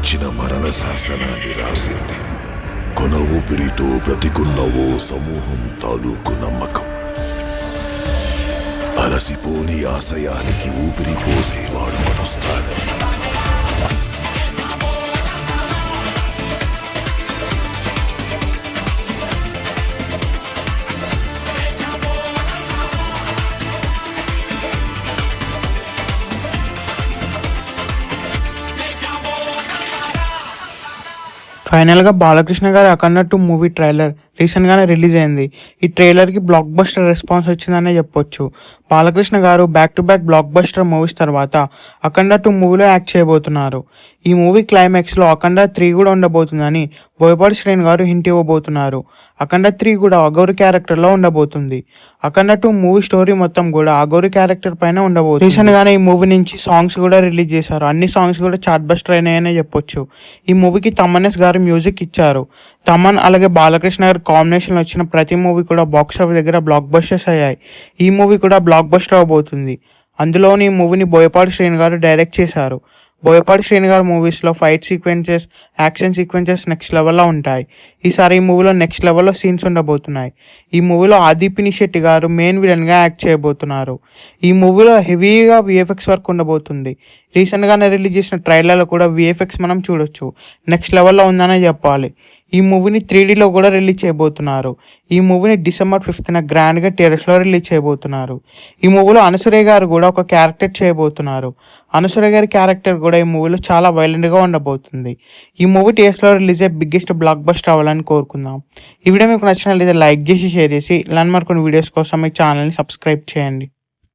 మించిన మరణ శాసనాన్ని రాసింది. కొన ఊపిరితో బ్రతికున్న ఓ సమూహం తాలూకు నమ్మకం. అలసిపోని ఆశయానికి ఊపిరి పోసేవాడు కొనొస్తాడని. ఫైనల్గా బాలకృష్ణ గారి అఖండ 2 మూవీ ట్రైలర్ రీసెంట్గానే రిలీజ్ అయింది. ఈ ట్రైలర్కి బ్లాక్ బస్టర్ రెస్పాన్స్ వచ్చిందనే చెప్పొచ్చు. బాలకృష్ణ గారు back to back block buster movies తర్వాత అఖండ 2 మూవీలో యాక్ట్ చేయబోతున్నారు. ఈ మూవీ క్లైమాక్స్లో అఖండ 3 కూడా ఉండబోతుందని బోయపాటి శ్రీను గారు హింట్ ఇవ్వబోతున్నారు. అఖండ 3 కూడా అఘోరి క్యారెక్టర్లో ఉండబోతుంది. అఖండ 2 మూవీ స్టోరీ మొత్తం కూడా అఘోరి క్యారెక్టర్ పైన ఉండబోతుంది. రీసెంట్గానే ఈ మూవీ నుంచి సాంగ్స్ కూడా రిలీజ్ చేశారు. అన్ని సాంగ్స్ కూడా చార్ట్ బస్టర్ అయినాయనే చెప్పొచ్చు. ఈ మూవీకి తమన్ గారు మ్యూజిక్ ఇచ్చారు. తమన్ అలాగే బాలకృష్ణ గారి కాంబినేషన్లో వచ్చిన ప్రతి మూవీ కూడా బాక్స్ ఆఫీస్ దగ్గర బ్లాక్ బస్టర్స్ అయ్యాయి. ఈ మూవీ కూడా బ్లాక్ బస్టర్ అవబోతుంది. అందులోని ఈ మూవీని బోయపాటి శ్రీను గారు డైరెక్ట్ చేశారు. బోయపాటి శ్రీను గారి మూవీస్లో fight sequences, action sequences next లెవెల్లో ఉంటాయి. ఈసారి ఈ మూవీలో నెక్స్ట్ లెవెల్లో సీన్స్ ఉండబోతున్నాయి. ఈ మూవీలో ఆది పినిశెట్టి గారు మెయిన్ విలన్గా యాక్ట్ చేయబోతున్నారు. ఈ మూవీలో హెవీగా విఎఫ్ఎక్స్ వర్క్ ఉండబోతుంది. రీసెంట్గానే రిలీజ్ చేసిన ట్రైలర్లో కూడా విఎఫ్ఎక్స్ మనం చూడొచ్చు. నెక్స్ట్ లెవెల్లో ఉందనే చెప్పాలి. ఈ మూవీని 3Dలో కూడా రిలీజ్ చేయబోతున్నారు. ఈ మూవీని December 5th గ్రాండ్గా థియేటర్స్లో రిలీజ్ చేయబోతున్నారు. ఈ మూవీలో అనసూయ గారు కూడా ఒక క్యారెక్టర్ చేయబోతున్నారు. అనసూయ గారి క్యారెక్టర్ కూడా ఈ మూవీలో చాలా వైలెంట్గా ఉండబోతుంది. ఈ మూవీ థియేటర్స్లో రిలీజ్ అయ్యే బిగ్గెస్ట్ బ్లాక్ బస్టర్ అవ్వాలని కోరుకుందాం. ఈ వీడియో మీకు నచ్చినట్లయితే లైక్ చేసి షేర్ చేసి ఇలాంటి మరికొన్ని వీడియోస్ కోసం మీ ఛానల్ని సబ్స్క్రైబ్ చేయండి.